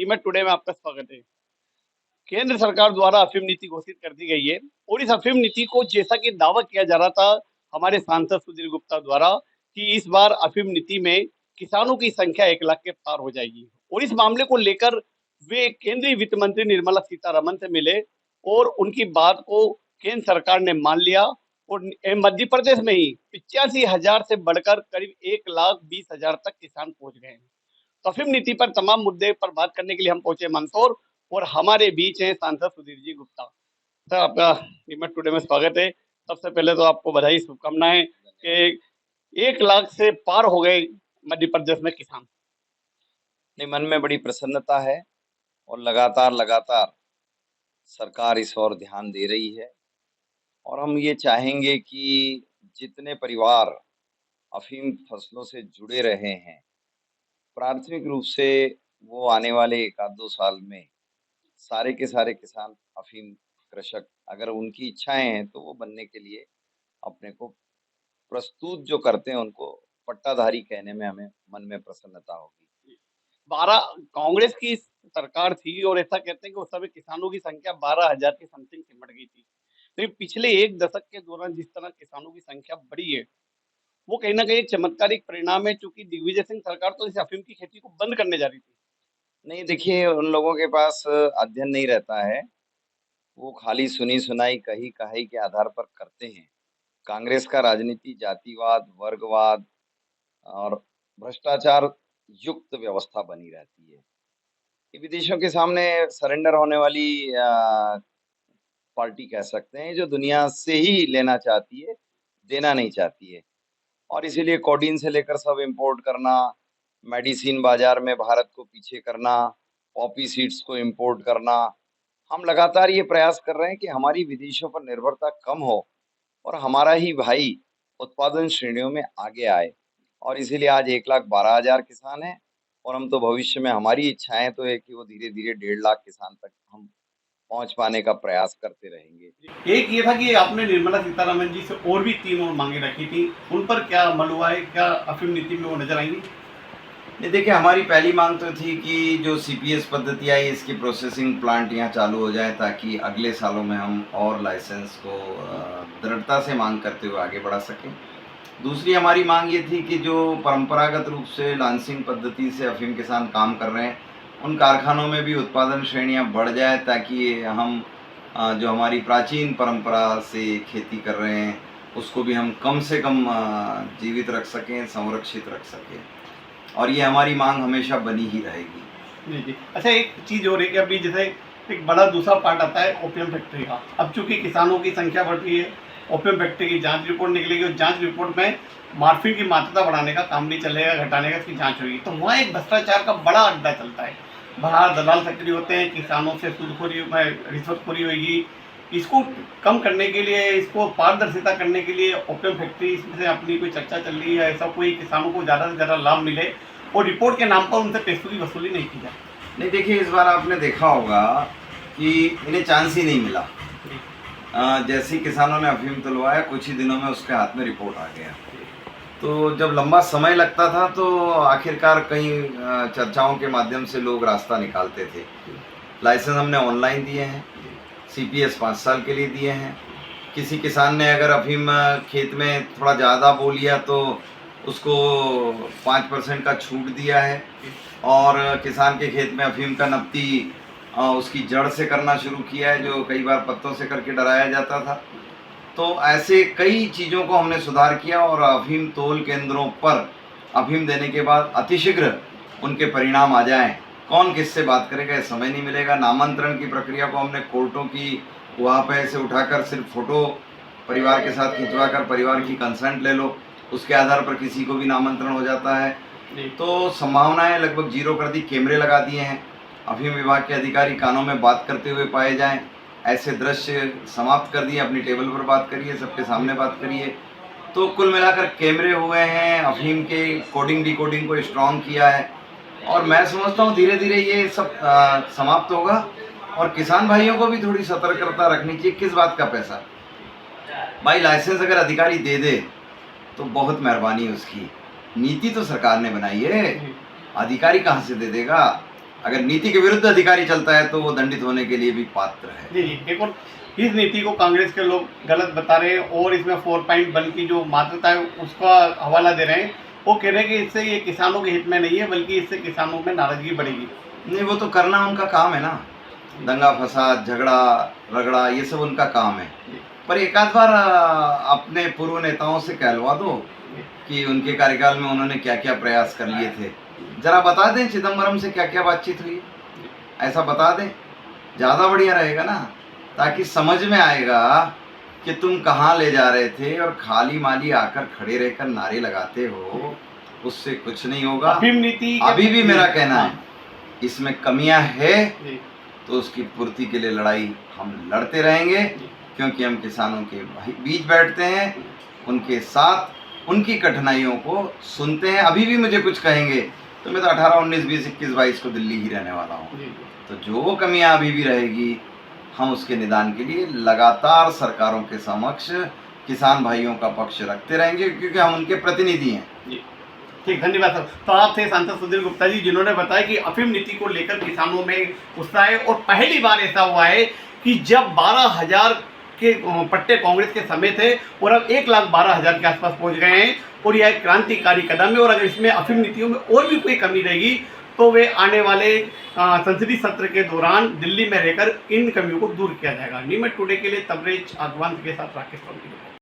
Neemuch today में आपका स्वागत है। केंद्र सरकार द्वारा अफीम नीति घोषित कर दी गई है और इस अफीम नीति को जैसा कि दावा किया जा रहा था हमारे सांसद सुधीर गुप्ता द्वारा कि इस बार अफीम नीति में किसानों की संख्या 1 लाख के पार हो जाएगी और इस मामले को लेकर वे केंद्रीय वित्त मंत्री निर्मला सीतारमन से मिले और उनकी बात को केंद्र सरकार ने मान लिया और मध्य प्रदेश में ही 85,000 से बढ़कर करीब 1,20,000 तक किसान पहुंच गए हैं। अफीम नीति पर तमाम मुद्दे पर बात करने के लिए हम पहुंचे मंदसौर और हमारे बीच हैं सांसद सुधीर जी गुप्ता। सर, आपका नीमच टुडे में स्वागत है। सबसे पहले तो आपको बधाई, शुभकामनाएं कि 1 लाख से पार हो गए मध्य प्रदेश में किसान। नहीं, मन में बड़ी प्रसन्नता है और लगातार लगातार सरकार इस ओर ध्यान दे रही है और हम ये चाहेंगे कि जितने परिवार अफीम फसलों से जुड़े रहे हैं, प्राथमिक रूप से वो आने वाले 1 आध 2 साल में सारे के सारे किसान अफीम कृषक अगर उनकी इच्छाएं हैं तो वो बनने के लिए अपने को प्रस्तुत जो करते हैं उनको पट्टाधारी कहने में हमें मन में प्रसन्नता होगी। 12 कांग्रेस की सरकार थी और ऐसा कहते हैं कि उस समय किसानों की संख्या 12,000 के समथिंग सिमट गई थी। लेकिन पिछले 1 दशक के दौरान जिस तरह किसानों की संख्या बढ़ी है, वो कहीं ना कहीं एक चमत्कारिक परिणाम है, चूंकि दिग्विजय सिंह सरकार तो इस अफीम की खेती को बंद करने जा रही थी। नहीं, देखिए उन लोगों के पास अध्ययन नहीं रहता है, वो खाली सुनी-सुनाई, कही-कहाई के आधार पर करते हैं। कांग्रेस का राजनीति जातिवाद, वर्गवाद और भ्रष्टाचार युक्त व्यवस्था बनी रहती है। ये विदेशों के सामने सरेंडर होने वाली पार्टी कह सकते हैं, जो दुनिया से ही लेना चाहती है, देना नहीं चाहती है। और इसीलिए कोडीन से लेकर सब इम्पोर्ट करना, मेडिसिन बाज़ार में भारत को पीछे करना, पॉपी सीड्स को इम्पोर्ट करना। हम लगातार ये प्रयास कर रहे हैं कि हमारी विदेशों पर निर्भरता कम हो और हमारा ही भाई उत्पादन श्रेणियों में आगे आए। और इसीलिए आज 1,12,000 किसान हैं और हम तो भविष्य में हमारी इच्छाएँ तो है कि वो धीरे-धीरे 1,50,000 किसान तक हम पहुँच पाने का प्रयास करते रहेंगे। एक ये था कि आपने निर्मला सीतारमन जी से और भी 3 और मांगे रखी थी, उन पर क्या अमल हुआ है? क्या अफीम नीति में वो नजर आएंगी? नहीं, देखिए हमारी पहली मांग तो थी कि जो सीपीएस पद्धति आई इसकी प्रोसेसिंग प्लांट यहाँ चालू हो जाए ताकि अगले सालों में हम और लाइसेंस को दृढ़ता से मांग करते हुए आगे बढ़ा सकें। दूसरी हमारी मांग ये थी कि जो परंपरागत रूप से लांसिंग पद्धति से अफीम किसान काम कर रहे हैं उन कारखानों में भी उत्पादन श्रेणियाँ बढ़ जाए ताकि हम जो हमारी प्राचीन परंपरा से खेती कर रहे हैं उसको भी हम कम से कम जीवित रख सकें, संरक्षित रख सकें। और ये हमारी मांग हमेशा बनी ही रहेगी। जी जी। अच्छा, एक चीज़ और है कि अभी जैसे एक बड़ा दूसरा पार्ट आता है ओपियम फैक्ट्री का। अब चूंकि किसानों की संख्या बढ़ रही है, ओपियम फैक्ट्री की जांच रिपोर्ट निकलेगी और जांच रिपोर्ट में मार्फिन की मात्रा बढ़ाने का काम नहीं चलेगा, घटाने का इसकी जांच होगी, तो वहाँ एक भ्रष्टाचार का बड़ा अड्डा चलता है। बाहर दलाल सक्रिय होते हैं, किसानों से सूदखोरी रिश्वतखोरी होगी। इसको कम करने के लिए, इसको पारदर्शिता करने के लिए ओपियम फैक्ट्री इसमें से अपनी कोई चर्चा चल रही है, ऐसा कोई किसानों को ज़्यादा से ज़्यादा लाभ मिले और रिपोर्ट के नाम पर उनसे पैसों की वसूली नहीं की जाए। नहीं, देखिए इस बार आपने देखा होगा कि इन्हें चांस ही नहीं मिला। जैसे ही किसानों ने अफीम तुलवाया कुछ ही दिनों में उसके हाथ में रिपोर्ट आ गया। तो जब लंबा समय लगता था तो आखिरकार कई चर्चाओं के माध्यम से लोग रास्ता निकालते थे। लाइसेंस हमने ऑनलाइन दिए हैं, सीपीएस 5 साल के लिए दिए हैं। किसी किसान ने अगर अफीम खेत में थोड़ा ज़्यादा बो लिया तो उसको 5% का छूट दिया है और किसान के खेत में अफीम का नब्ती उसकी जड़ से करना शुरू किया है, जो कई बार पत्तों से करके डराया जाता था। तो ऐसे कई चीज़ों को हमने सुधार किया और अफीम तोल केंद्रों पर अफीम देने के बाद अतिशीघ्र उनके परिणाम आ जाएं। कौन किससे बात करेगा, ये समय नहीं मिलेगा। नामांतरण की प्रक्रिया को हमने कोर्टों की वहाँ पे से उठाकर सिर्फ फ़ोटो परिवार के साथ खिंचवा कर परिवार की कंसेंट ले लो, उसके आधार पर किसी को भी नामांतरण हो जाता है। तो संभावनाएं लगभग 0 कर दी। कैमरे लगा दिए हैं, अफीम विभाग के अधिकारी कानों में बात करते हुए पाए जाएं, ऐसे दृश्य समाप्त कर दिए। अपनी टेबल पर बात करिए, सबके सामने बात करिए। तो कुल मिलाकर कैमरे हुए हैं, अफीम के कोडिंग डिकोडिंग को स्ट्रॉन्ग किया है और मैं समझता हूँ धीरे धीरे ये सब समाप्त होगा और किसान भाइयों को भी थोड़ी सतर्कता रखनी चाहिए। किस बात का पैसा भाई, लाइसेंस अगर अधिकारी दे दे तो बहुत मेहरबानी उसकी। नीति तो सरकार ने बनाई है, अधिकारी कहाँ से दे देगा। अगर नीति के विरुद्ध अधिकारी चलता है तो वो दंडित होने के लिए भी पात्र है। जी जी, एक और इस नीति को कांग्रेस के लोग गलत बता रहे हैं और इसमें 4.1 की जो मात्रता है उसका हवाला दे रहे हैं। वो कह रहे हैं कि इससे ये किसानों के हित में नहीं है, बल्कि इससे किसानों में नाराजगी बढ़ेगी। नहीं, वो तो करना उनका काम है ना, दंगा फसाद झगड़ा रगड़ा ये सब उनका काम है। पर एक आध बार अपने पूर्व नेताओं से कहलवा दो कि उनके कार्यकाल में उन्होंने क्या क्या प्रयास कर लिए थे, जरा बता दें चिदम्बरम से क्या क्या बातचीत हुई, ऐसा बता दें, ज़्यादा बढ़िया रहेगा ना, ताकि समझ में आएगा कि तुम कहाँ ले जा रहे थे और खाली माली आकर खड़े रहकर नारे लगाते हो, उससे कुछ नहीं होगा। अफीम नीति अभी भी मेरा कहना है इसमें कमियां है तो उसकी पूर्ति के लिए लड़ाई हम लड़ते रहेंगे, क्योंकि हम किसानों के बीच बैठते हैं, उनके साथ उनकी कठिनाइयों को सुनते हैं। अभी भी मुझे कुछ कहेंगे तो मैं तो 18, 19, 20, 21, 22 को दिल्ली ही रहने वाला हूँ, तो जो कमियां अभी भी रहेगी हम उसके निदान के लिए लगातार सरकारों के समक्ष किसान भाइयों का पक्ष रखते रहेंगे, क्योंकि हम उनके प्रतिनिधि हैं। ठीक, धन्यवाद सर। तो आप थे सांसद सुधीर गुप्ता जी, जिन्होंने बताया कि अफीम नीति को लेकर किसानों में उत्साह है और पहली बार ऐसा हुआ है कि जब 12,000 के पट्टे कांग्रेस के समय थे और अब 1,12,000 के आसपास पहुंच गए हैं, और यह एक क्रांतिकारी कदम है। और अगर इसमें अफीम नीतियों में और भी कोई कमी रहेगी तो वे आने वाले संसदीय सत्र के दौरान दिल्ली में रहकर इन कमियों को दूर किया जाएगा। न्यूज़ टुडे के लिए तबरेज आगवान के साथ राकेश।